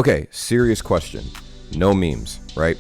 Okay, serious question. No memes, right?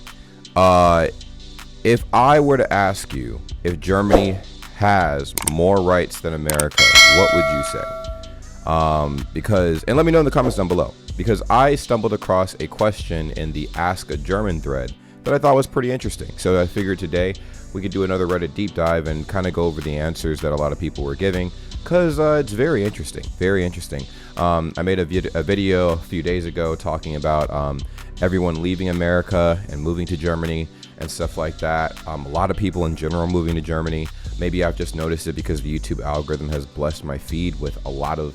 If I were to ask you if Germany has more rights than America, what would you say? Because, and let me know in the comments down below, because I stumbled across a question in the AskaGerman thread that I thought was pretty interesting. So I figured today we could do another Reddit deep dive and kind of go over the answers that a lot of people were giving, because it's very interesting, very interesting. I made a video a few days ago talking about everyone leaving America and moving to Germany and stuff like that. A lot of people in general moving to Germany. Maybe I've just noticed it because the YouTube algorithm has blessed my feed with a lot of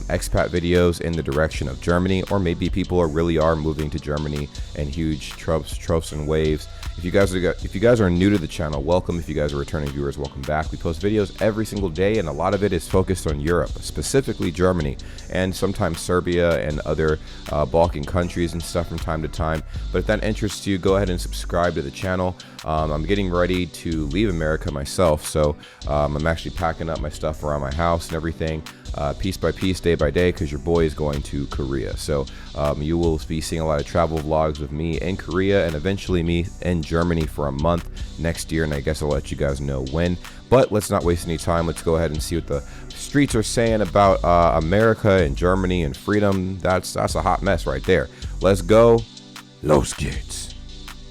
expat videos in the direction of Germany, or maybe people really are moving to Germany in huge tropes and waves. If you guys are new to the channel, welcome. If you guys are returning viewers, welcome back. We post videos every single day, and a lot of it is focused on Europe, specifically Germany, and sometimes Serbia and other Balkan countries and stuff from time to time. But if that interests you, go ahead and subscribe to the channel. I'm getting ready to leave America myself, so I'm actually packing up my stuff around my house and everything, piece by piece, day by day, because your boy is going to Korea. So you will be seeing a lot of travel vlogs with me in Korea, and eventually me in Germany for a month next year, and I guess I'll let you guys know when. But let's not waste any time. Let's go ahead and see what the streets are saying about America and Germany and freedom. That's a hot mess right there. Let's go. Los geht's.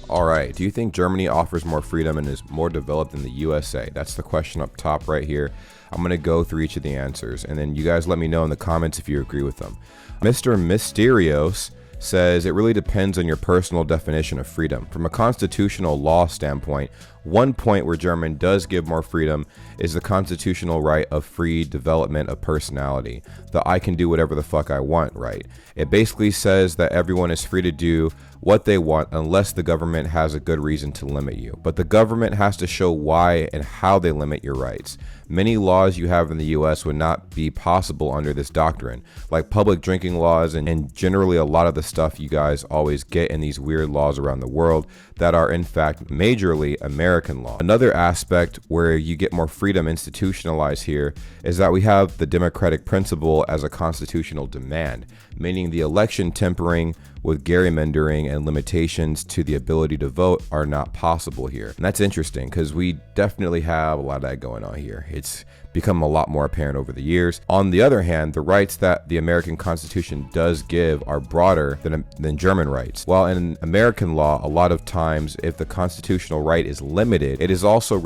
All right, do you think Germany offers more freedom and is more developed than the USA? That's the question up top right here. I'm gonna go through each of the answers, and then you guys let me know in the comments if you agree with them. Mr. Mysterios says it really depends on your personal definition of freedom. From a constitutional law standpoint, one point where German does give more freedom is the constitutional right of free development of personality. The I can do whatever the fuck I want right. It basically says that everyone is free to do what they want unless the government has a good reason to limit you. But the government has to show why and how they limit your rights. Many laws you have in the US would not be possible under this doctrine, like public drinking laws and generally a lot of the stuff you guys always get in these weird laws around the world that are in fact majorly American law. Another aspect where you get more freedom institutionalized here is that we have the democratic principle as a constitutional demand, meaning the election tempering with gerrymandering and limitations to the ability to vote are not possible here. And that's interesting because we definitely have a lot of that going on here. It's become a lot more apparent over the years. On the other hand, the rights that the American Constitution does give are broader than German rights. While in American law, a lot of times if the constitutional right is limited, it is also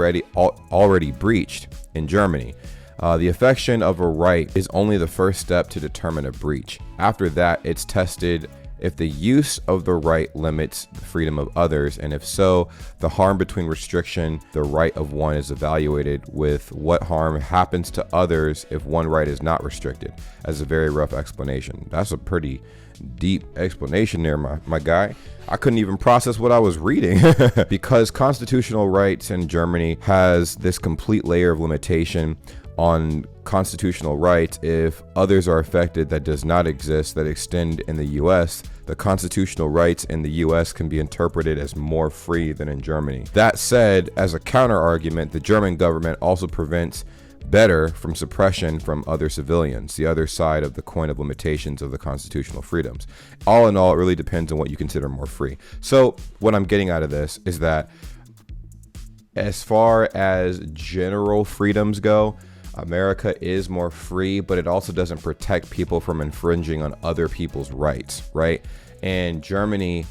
already breached in Germany. The affection of a right is only the first step to determine a breach. After that, it's tested if the use of the right limits the freedom of others, and if so, the harm between restriction, the right of one is evaluated with what harm happens to others if one right is not restricted, as a very rough explanation. That's a pretty deep explanation there, my guy. I couldn't even process what I was reading because constitutional rights in Germany has this complete layer of limitation on constitutional rights. If others are affected that does not exist that extend in the US, the constitutional rights in the US can be interpreted as more free than in Germany. That said, as a counter argument, the German government also prevents better from suppression from other civilians, the other side of the coin of limitations of the constitutional freedoms. All in all, it really depends on what you consider more free. So what I'm getting out of this is that as far as general freedoms go, America is more free, but it also doesn't protect people from infringing on other people's rights, right? In Germany,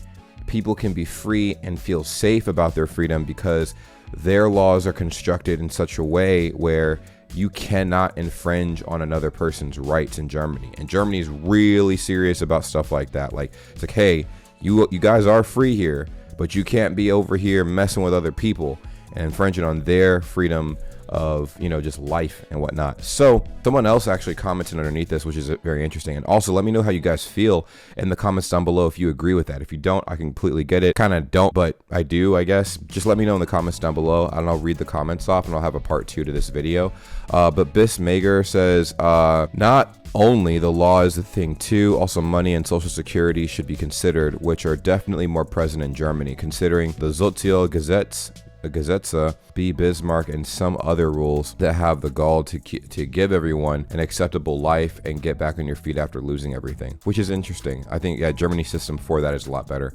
people can be free and feel safe about their freedom because their laws are constructed in such a way where you cannot infringe on another person's rights in Germany. And Germany is really serious about stuff like that. Like, it's like, hey, you guys are free here, but you can't be over here messing with other people and infringing on their freedom of, you know, just life and whatnot. So someone else actually commented underneath this, which is very interesting. And also let me know how you guys feel in the comments down below if you agree with that. If you don't, I completely get it. Kind of don't, but I do, I guess. Just let me know in the comments down below, and I'll read the comments off and I'll have a part 2 to this video. But Bis Mager says, not only the law is the thing too, also money and social security should be considered, which are definitely more present in Germany, considering the Sozialgesetz Gesetze, B. Bismarck, and some other rules that have the gall to give everyone an acceptable life and get back on your feet after losing everything, which is interesting. I think, yeah, Germany's system for that is a lot better.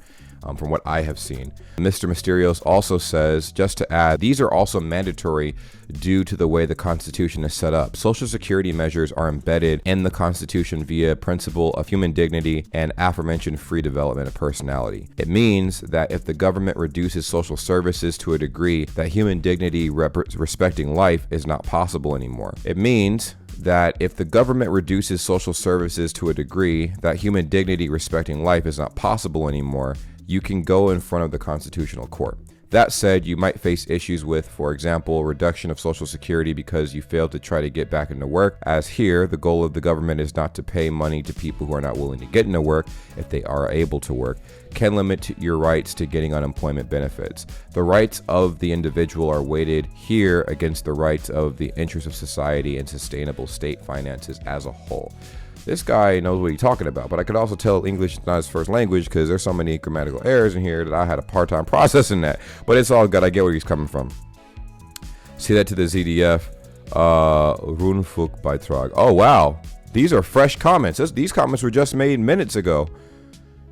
From what I have seen. Mr. Mysterios also says, just to add, these are also mandatory due to the way the Constitution is set up. Social security measures are embedded in the Constitution via principle of human dignity and aforementioned free development of personality. It means that if the government reduces social services to a degree that human dignity respecting life is not possible anymore. It means that if the government reduces social services to a degree that human dignity respecting life is not possible anymore, you can go in front of the Constitutional Court. That said, you might face issues with, for example, reduction of Social Security because you failed to try to get back into work, as here, the goal of the government is not to pay money to people who are not willing to get into work if they are able to work, can limit your rights to getting unemployment benefits. The rights of the individual are weighted here against the rights of the interests of society and sustainable state finances as a whole. This guy knows what he's talking about, but I could also tell English is not his first language because there's so many grammatical errors in here that I had a hard time processing that. But it's all good. I get where he's coming from. See that to the ZDF Rundfunkbeitrag. Oh wow, these are fresh comments. These comments were just made minutes ago.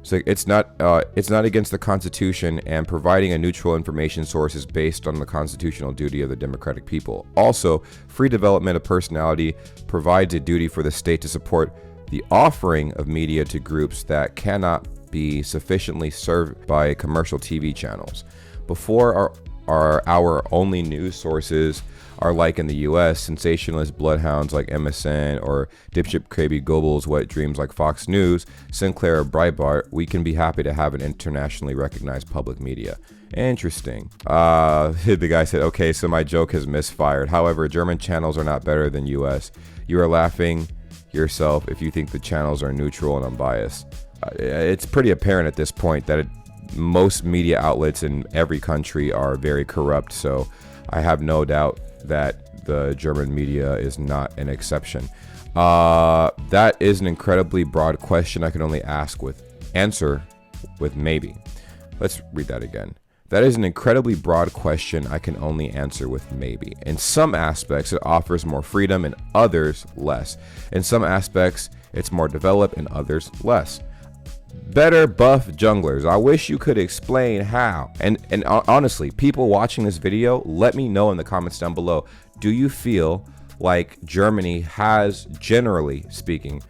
So it's not against the Constitution, and providing a neutral information source is based on the constitutional duty of the democratic people. Also, free development of personality provides a duty for the state to support the offering of media to groups that cannot be sufficiently served by commercial TV channels. Before our only news sources are, like in the US, sensationalist bloodhounds like MSN or dipshit Kraby Goebbels' wet dreams like Fox News, Sinclair or Breitbart, we can be happy to have an internationally recognized public media. Interesting. The guy said, okay, so my joke has misfired. However, German channels are not better than US. You are laughing yourself if you think the channels are neutral and unbiased. It's pretty apparent at this point that most media outlets in every country are very corrupt, so I have no doubt that the German media is not an exception. That is an incredibly broad question I can only answer with maybe. Let's read that again. That is an incredibly broad question I can only answer with maybe. In some aspects, it offers more freedom, in others, less. In some aspects, it's more developed, in others, less. Better buff junglers. I wish you could explain how. And honestly, people watching this video, let me know in the comments down below. Do you feel like Germany has, generally speaking,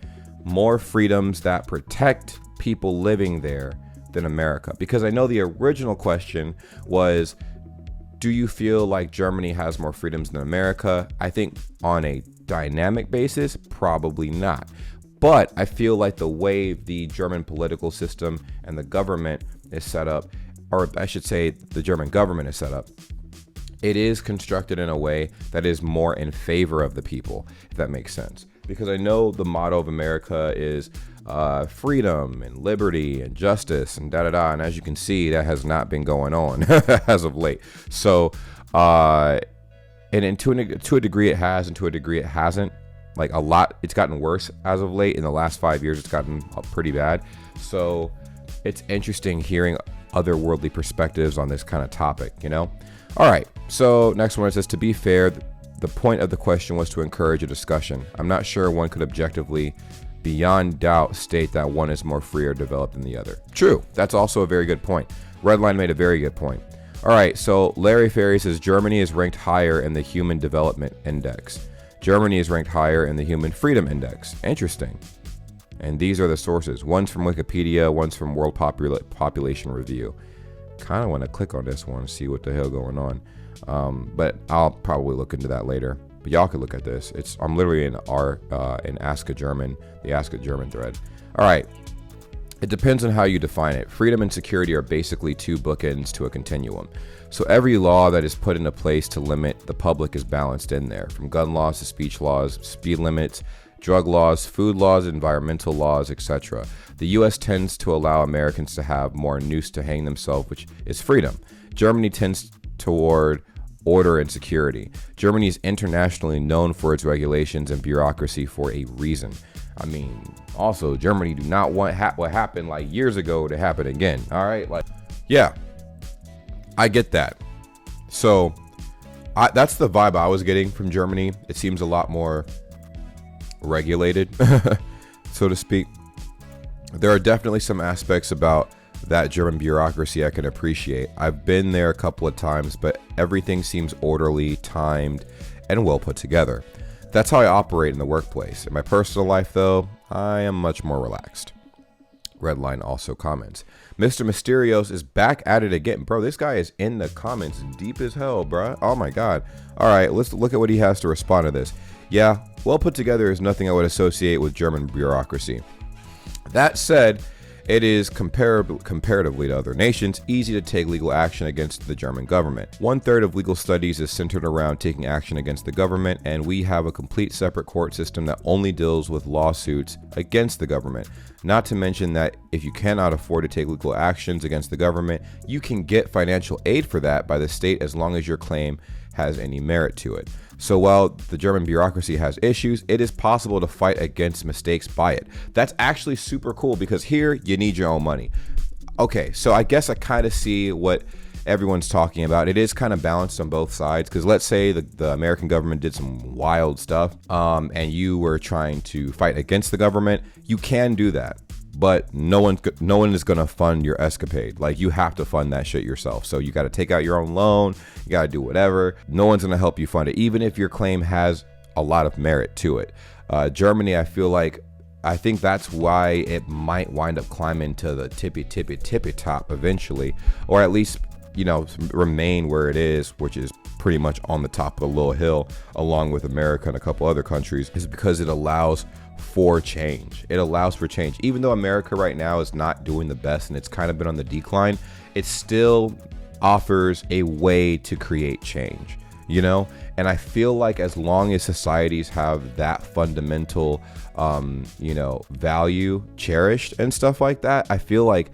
more freedoms that protect people living there than America? Because I know the original question was, do you feel like Germany has more freedoms than America? I think on a dynamic basis, probably not. But I feel like the way the German political system and the government is set up, or I should say the German government is set up, it is constructed in a way that is more in favor of the people, if that makes sense. Because I know the motto of America is freedom and liberty and justice and da-da-da. And as you can see, that has not been going on as of late. So, and to a degree it has, and to a degree it hasn't. Like a lot, it's gotten worse as of late. In the last 5 years, it's gotten pretty bad. So it's interesting hearing otherworldly perspectives on this kind of topic, you know? All right, so next one, it says, to be fair, the point of the question was to encourage a discussion. I'm not sure one could objectively, beyond doubt, state that one is more free or developed than the other. True, that's also a very good point. Redline made a very good point. All right, so Larry Ferry says, Germany is ranked higher in the Human Development Index. Germany is ranked higher in the Human Freedom Index. Interesting. And these are the sources. One's from Wikipedia, one's from World Population Review. Kind of want to click on this one and see what the hell going on. But I'll probably look into that later. But y'all can look at this. I'm literally in AskaGerman, the AskaGerman thread. All right. It depends on how you define it. Freedom and security are basically two bookends to a continuum. So every law that is put into place to limit the public is balanced in there, from gun laws to speech laws, speed limits, drug laws, food laws, environmental laws, etc. The US tends to allow Americans to have more noose to hang themselves, which is freedom. Germany tends toward order and security. Germany is internationally known for its regulations and bureaucracy for a reason. I mean, also, Germany do not want what happened like years ago to happen again. All right, like, yeah, I get that. So that's the vibe I was getting from Germany. It seems a lot more regulated, so to speak. There are definitely some aspects about that German bureaucracy I can appreciate. I've been there a couple of times, but everything seems orderly, timed, and well put together. That's how I operate in the workplace. In my personal life, though, I am much more relaxed. Redline also comments, Mr. Mysterios is back at it again. Bro, this guy is in the comments deep as hell, bro. Oh my God. All right, let's look at what he has to respond to this. Yeah, well put together is nothing I would associate with German bureaucracy. That said, it is comparatively to other nations easy to take legal action against the German government. 1/3 of legal studies is centered around taking action against the government, and we have a complete separate court system that only deals with lawsuits against the government. Not to mention that if you cannot afford to take legal actions against the government, you can get financial aid for that by the state as long as your claim has any merit to it. So while the German bureaucracy has issues, it is possible to fight against mistakes by it. That's actually super cool because here you need your own money. Okay, so I guess I kind of see what everyone's talking about. It is kind of balanced on both sides because let's say the American government did some wild stuff and you were trying to fight against the government, you can do that. But no one is gonna fund your escapade. Like, you have to fund that shit yourself. So you got to take out your own loan. You got to do whatever. No one's gonna help you fund it, even if your claim has a lot of merit to it. Germany, I think that's why it might wind up climbing to the tippy top eventually, or at least, you know, remain where it is, which is pretty much on the top of the little hill, along with America and a couple other countries, is because it allows for change. It allows for change. Even though America right now is not doing the best and it's kind of been on the decline, it still offers a way to create change, you know? And I feel like as long as societies have that fundamental, value cherished and stuff like that, I feel like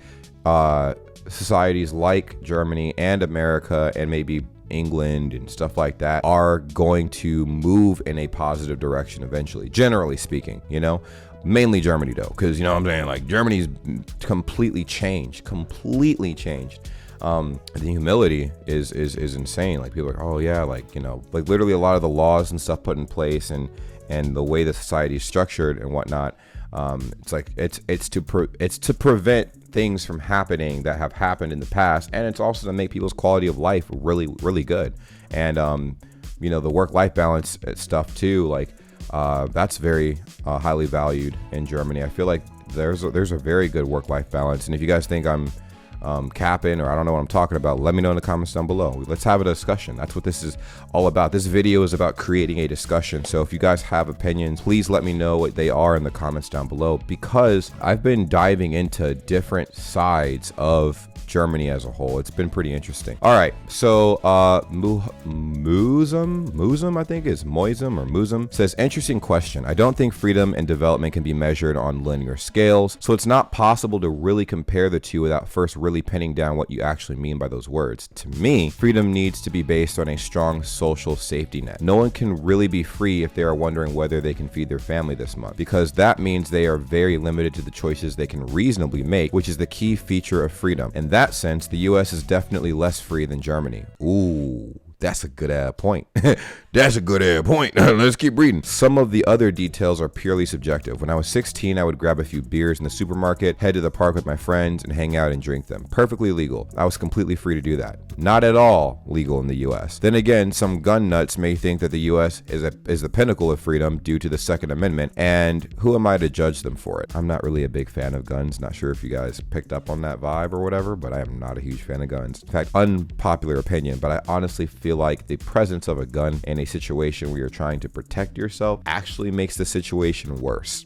societies like Germany and America and maybe England and stuff like that are going to move in a positive direction eventually, generally speaking, you know, mainly Germany though, because, you know what I'm saying, like, Germany's completely changed. The humility is insane. Like, people are like, oh yeah, like, you know, like literally a lot of the laws and stuff put in place and the way the society is structured and whatnot, it's like it's to prevent things from happening that have happened in the past, and it's also to make people's quality of life really, really good. And the work-life balance stuff too, like that's very highly valued in Germany. I feel like there's a very good work-life balance, and if you guys think I'm capping or I don't know what I'm talking about, let me know in the comments down below. Let's have a discussion. That's what this is all about. This video is about creating a discussion. So if you guys have opinions, please let me know what they are in the comments down below, because I've been diving into different sides of Germany as a whole. It's been pretty interesting. All right, so Moozum, I think is Moizum or Moozum, says, interesting question. I don't think freedom and development can be measured on linear scales, so it's not possible to really compare the two without first really pinning down what you actually mean by those words. To me, freedom needs to be based on a strong social safety net. No one can really be free if they are wondering whether they can feed their family this month, because that means they are very limited to the choices they can reasonably make, which is the key feature of freedom. In that sense, the US is definitely less free than Germany. Ooh, that's a good point. That's a good point. Let's keep reading. Some of the other details are purely subjective. When I was 16, I would grab a few beers in the supermarket, head to the park with my friends, and hang out and drink them. Perfectly legal. I was completely free to do that. Not at all legal in the US. Then again, some gun nuts may think that the US is the pinnacle of freedom due to the Second Amendment, and who am I to judge them for it? I'm not really a big fan of guns. Not sure if you guys picked up on that vibe or whatever, but I am not a huge fan of guns. In fact, unpopular opinion, but I honestly feel like the presence of a gun in a situation where you're trying to protect yourself actually makes the situation worse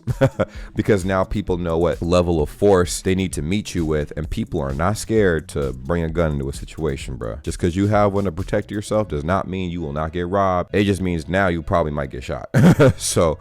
because now people know what level of force they need to meet you with, and people are not scared to bring a gun into a situation, bro. Just because you have one to protect yourself does not mean you will not get robbed. It just means now you probably might get shot. So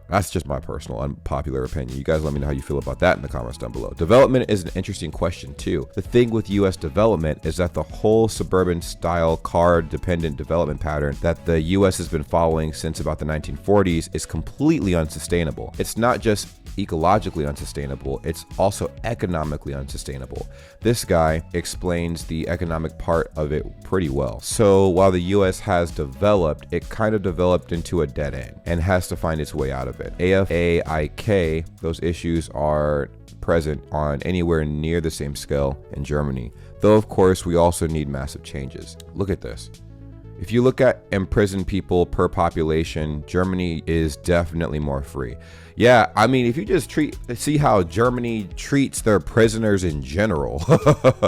that's just my personal unpopular opinion. You guys let me know how you feel about that in the comments down below. Development is an interesting question too. The thing with US development is that the whole suburban style car dependent development pattern that the US has been following since about the 1940s is completely unsustainable. It's not just ecologically unsustainable, it's also economically unsustainable. This guy explains the economic part of it pretty well. So while the US has developed, it kind of developed into a dead end and has to find its way out of it. AFAIK, those issues are present on anywhere near the same scale in Germany, though of course we also need massive changes. Look at this. If you look at imprisoned people per population, Germany is definitely more free. Yeah, I mean, if you just see how Germany treats their prisoners in general,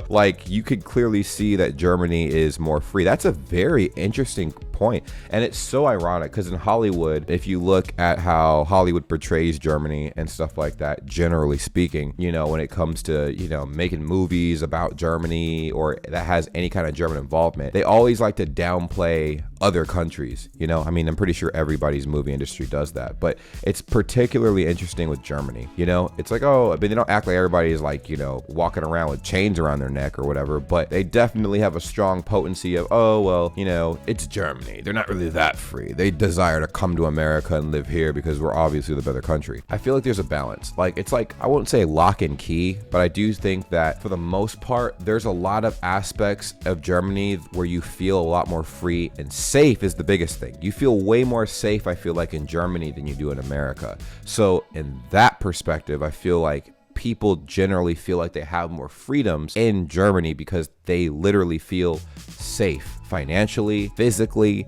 like you could clearly see that Germany is more free. That's a very interesting point. And it's so ironic because in Hollywood, if you look at how Hollywood portrays Germany and stuff like that, generally speaking, you know, when it comes to, you know, making movies about Germany or that has any kind of German involvement, they always like to downplay other countries. You know, I mean, I'm pretty sure everybody's movie industry does that, but it's particularly interesting with Germany. You know, it's like, oh, I mean, they don't act like everybody is like, you know, walking around with chains around their neck or whatever, but they definitely have a strong potency of, oh, well, you know, it's Germany. They're not really that free. They desire to come to America and live here because we're obviously the better country. I feel like there's a balance. Like, it's like, I wouldn't say lock and key, but I do think that for the most part, there's a lot of aspects of Germany where you feel a lot more free, and safe is the biggest thing. You feel way more safe, I feel like, in Germany than you do in America. So in that perspective, I feel like people generally feel like they have more freedoms in Germany because they literally feel safe financially, physically,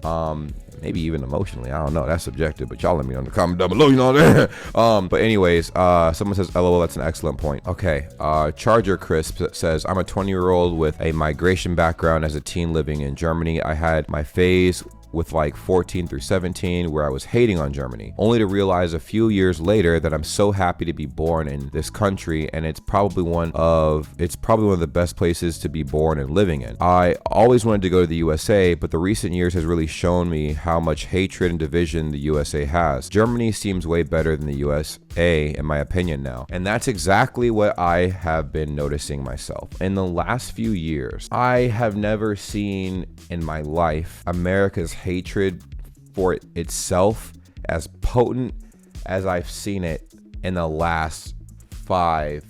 maybe even emotionally. I don't know. That's subjective, but y'all let me know in the comment down below. You know what I mean? But anyways, someone says, LOL, that's an excellent point. Okay. Charger Crisp says, I'm a 20-year-old with a migration background as a teen living in Germany. I had my phase with like 14 through 17 where I was hating on Germany, only to realize a few years later that I'm so happy to be born in this country, and it's probably one of the best places to be born and living in. I always wanted to go to the USA, but the recent years has really shown me how much hatred and division the USA has. Germany seems way better than the USA in my opinion now, and that's exactly what I have been noticing myself. In the last few years, I have never seen in my life America's hatred for itself as potent as I've seen it in the last 5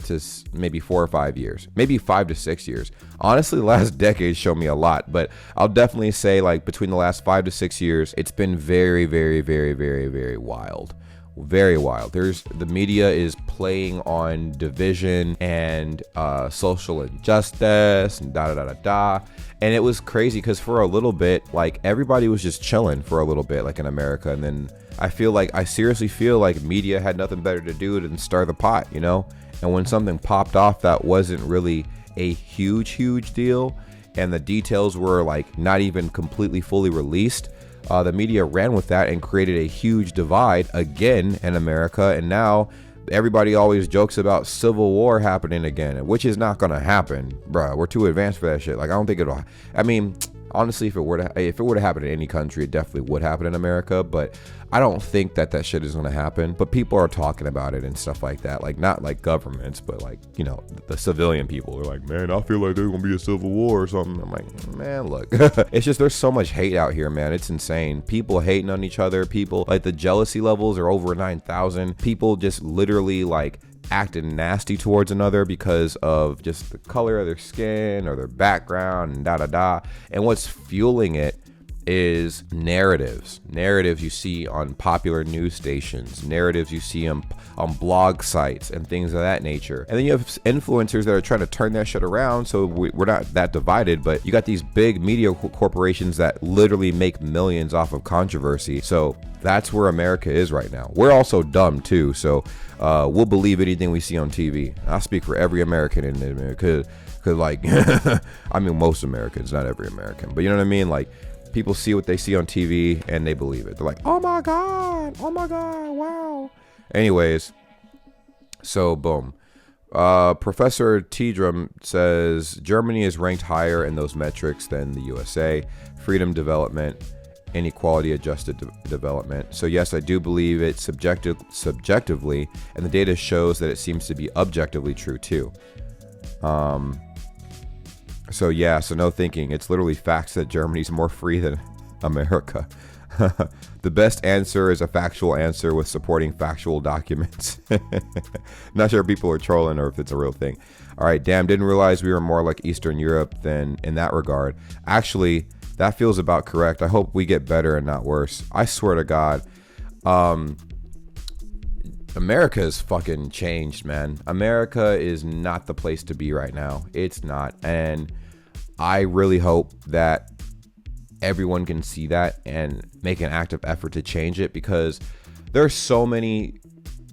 to maybe 4 or 5 years, maybe 5 to 6 years. Honestly, the last decade showed me a lot, but I'll definitely say like between the last 5 to 6 years, it's been very, very, very, very, very wild. Very wild. The media is playing on division and social injustice and da. And it was crazy because for a little bit, like everybody was just chilling for a little bit, like in America. And then I seriously feel like media had nothing better to do than stir the pot, you know? And when something popped off that wasn't really a huge deal, and the details were like not even completely fully released, the media ran with that and created a huge divide again in America. And now everybody always jokes about civil war happening again, which is not gonna happen, bruh. We're too advanced for that shit. Like, I don't think it'll. I mean, honestly, if it were to happen in any country, it definitely would happen in America. But I don't think that shit is gonna happen. But people are talking about it and stuff like that. Like, not like governments, but like, you know, the civilian people are like, man, I feel like there's gonna be a civil war or something. I'm like, man, look, it's just there's so much hate out here, man. It's insane. People hating on each other. People, like, the jealousy levels are over 9,000. People just literally like acting nasty towards another because of just the color of their skin or their background and da. And what's fueling it is narratives you see on popular news stations, narratives you see on blog sites and things of that nature. And then you have influencers that are trying to turn that shit around, so we're not that divided. But you got these big media corporations that literally make millions off of controversy. So that's where America is right now. We're also dumb too, so we'll believe anything we see on TV. I speak for every American in America, because like I mean, most Americans, not every American, but you know what I mean. Like, people see what they see on TV and they believe it. They're like, oh my god, wow. Anyways, so boom. Professor Tidrum says Germany is ranked higher in those metrics than the USA. Freedom, development, inequality adjusted development. So yes, I do believe it subjectively, and the data shows that it seems to be objectively true too. So yeah, so no thinking. It's literally facts that Germany's more free than America. The best answer is a factual answer with supporting factual documents. Not sure if people are trolling or if it's a real thing. All right, damn, didn't realize we were more like Eastern Europe than in that regard. Actually, that feels about correct. I hope we get better and not worse. I swear to God. America is fucking changed, man. America is not the place to be right now. It's not. And I really hope that everyone can see that and make an active effort to change it, because there's so many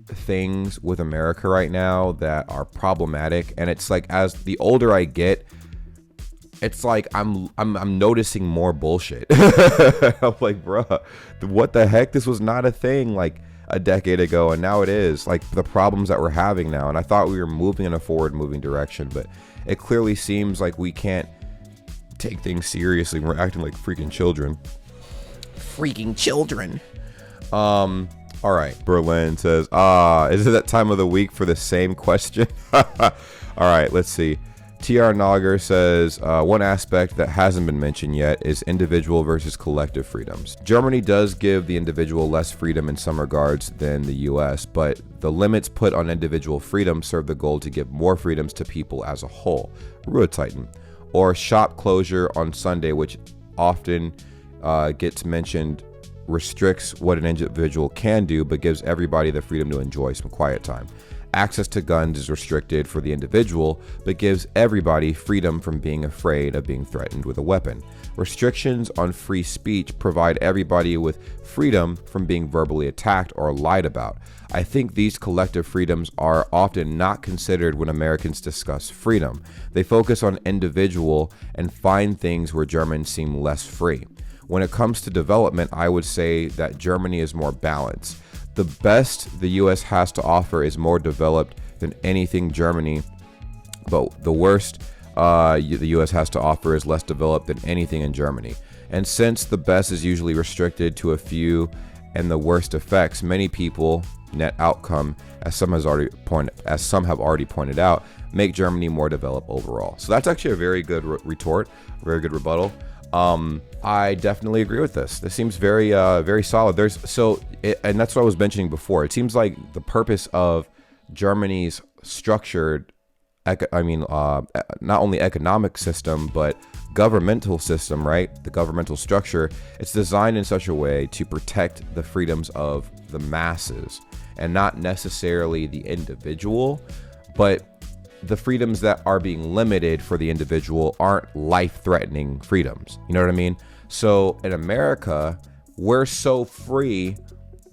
things with America right now that are problematic. And it's like, as the older I get, it's like I'm noticing more bullshit. I'm like, bruh, what the heck? This was not a thing like a decade ago, and now it is. Like, the problems that we're having now, and I thought we were moving in a forward moving direction, but it clearly seems like we can't take things seriously. We're acting like freaking children. All right, Berlin says, is it that time of the week for the same question? All right, let's see. TR Nogger says, one aspect that hasn't been mentioned yet is individual versus collective freedoms. Germany does give the individual less freedom in some regards than the US, but the limits put on individual freedom serve the goal to give more freedoms to people as a whole. Ruhezeiten, or shop closure on Sunday, which often gets mentioned, restricts what an individual can do, but gives everybody the freedom to enjoy some quiet time. Access to guns is restricted for the individual, but gives everybody freedom from being afraid of being threatened with a weapon. Restrictions on free speech provide everybody with freedom from being verbally attacked or lied about. I think these collective freedoms are often not considered when Americans discuss freedom. They focus on individual and find things where Germans seem less free. When it comes to development, I would say that Germany is more balanced. The best the US has to offer is more developed than anything Germany, but the worst the US has to offer is less developed than anything in Germany. And since the best is usually restricted to a few and the worst effects many people, net outcome, as some have already pointed out, make Germany more developed overall. So that's actually a very good retort, very good rebuttal. I definitely agree with this. This seems very, very solid. And that's what I was mentioning before. It seems like the purpose of Germany's structured, not only economic system, but governmental system, right? The governmental structure, it's designed in such a way to protect the freedoms of the masses and not necessarily the individual, but the freedoms that are being limited for the individual aren't life-threatening freedoms. You know what I mean? So in America, we're so free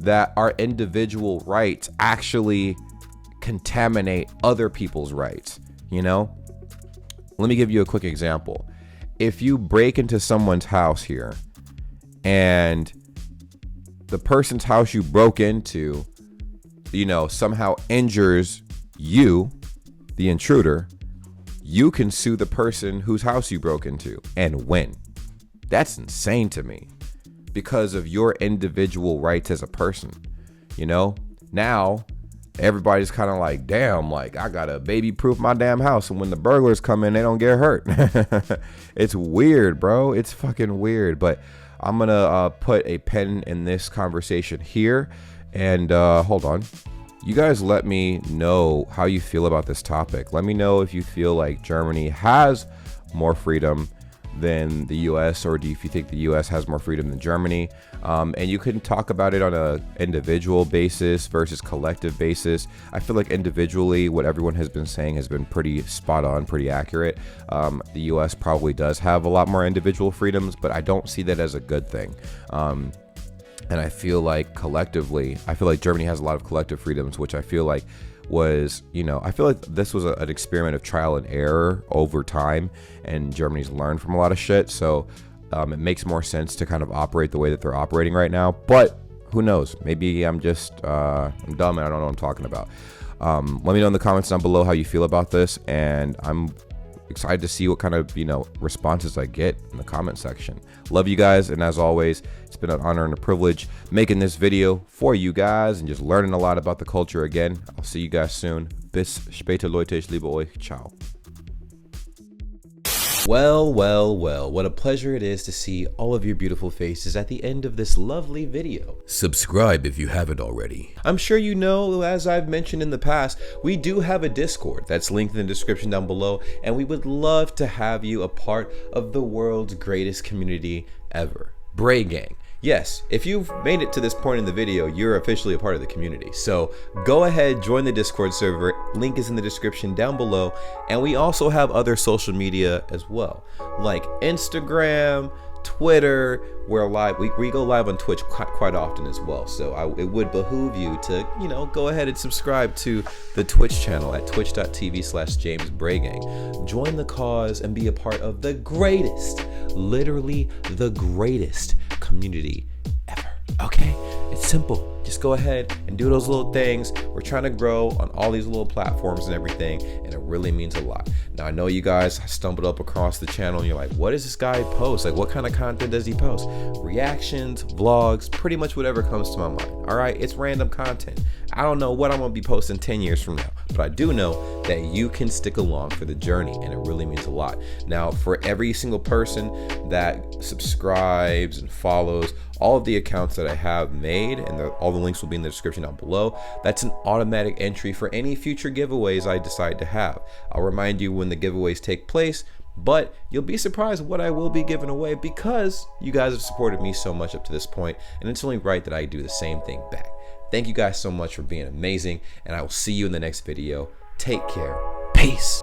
that our individual rights actually contaminate other people's rights, you know? Let me give you a quick example. If you break into someone's house here and the person's house you broke into, somehow injures you, the intruder, you can sue the person whose house you broke into and win. That's insane to me, because of your individual rights as a person. Now everybody's kind of like, damn, like I gotta baby proof my damn house, and when the burglars come in, they don't get hurt. It's weird, bro. It's fucking weird. But I'm gonna put a pin in this conversation here, and hold on. You guys let me know how you feel about this topic. Let me know if you feel like Germany has more freedom than the US, or do you think the US has more freedom than Germany? And you can talk about it on a individual basis versus collective basis. I feel like individually, what everyone has been saying has been pretty spot on, pretty accurate. The US probably does have a lot more individual freedoms, but I don't see that as a good thing. And I feel like collectively, Germany has a lot of collective freedoms, which I feel like was, I feel like this was an experiment of trial and error over time, and Germany's learned from a lot of shit. So it makes more sense to kind of operate the way that they're operating right now. But who knows? Maybe I'm just, I'm dumb and I don't know what I'm talking about. Let me know in the comments down below how you feel about this, and I'm excited to see what kind of, responses I get in the comment section. Love you guys, and as always, it's been an honor and a privilege making this video for you guys and just learning a lot about the culture again. I'll see you guys soon. Bis später, Leute. Ich liebe euch. Ciao. Well, well, well, what a pleasure it is to see all of your beautiful faces at the end of this lovely video. Subscribe if you haven't already. I'm sure you know, as I've mentioned in the past, we do have a Discord that's linked in the description down below, and we would love to have you a part of the world's greatest community ever, Bray Gang. Yes, if you've made it to this point in the video, you're officially a part of the community. So go ahead, join the Discord server. Link is in the description down below. And we also have other social media as well, like Instagram, Twitter. We're live. We go live on Twitch quite often as well. So it would behoove you to, go ahead and subscribe to the Twitch channel at twitch.tv/JamesBrayGang. Join the cause and be a part of the greatest, literally the greatest community ever. Okay, it's simple. Just go ahead and do those little things. We're trying to grow on all these little platforms and everything, and it really means a lot. Now, I know you guys stumbled up across the channel and you're like, what does this guy post? Like, what kind of content does he post? Reactions, vlogs, pretty much whatever comes to my mind. All right, it's random content. I don't know what I'm gonna be posting 10 years from now, but I do know that you can stick along for the journey, and it really means a lot. Now, for every single person that subscribes and follows all of the accounts that I have made, and all the links will be in the description down below, that's an automatic entry for any future giveaways I decide to have. I'll remind you when the giveaways take place, but you'll be surprised what I will be giving away because you guys have supported me so much up to this point, and it's only right that I do the same thing back. Thank you guys so much for being amazing, and I will see you in the next video. Take care. Peace.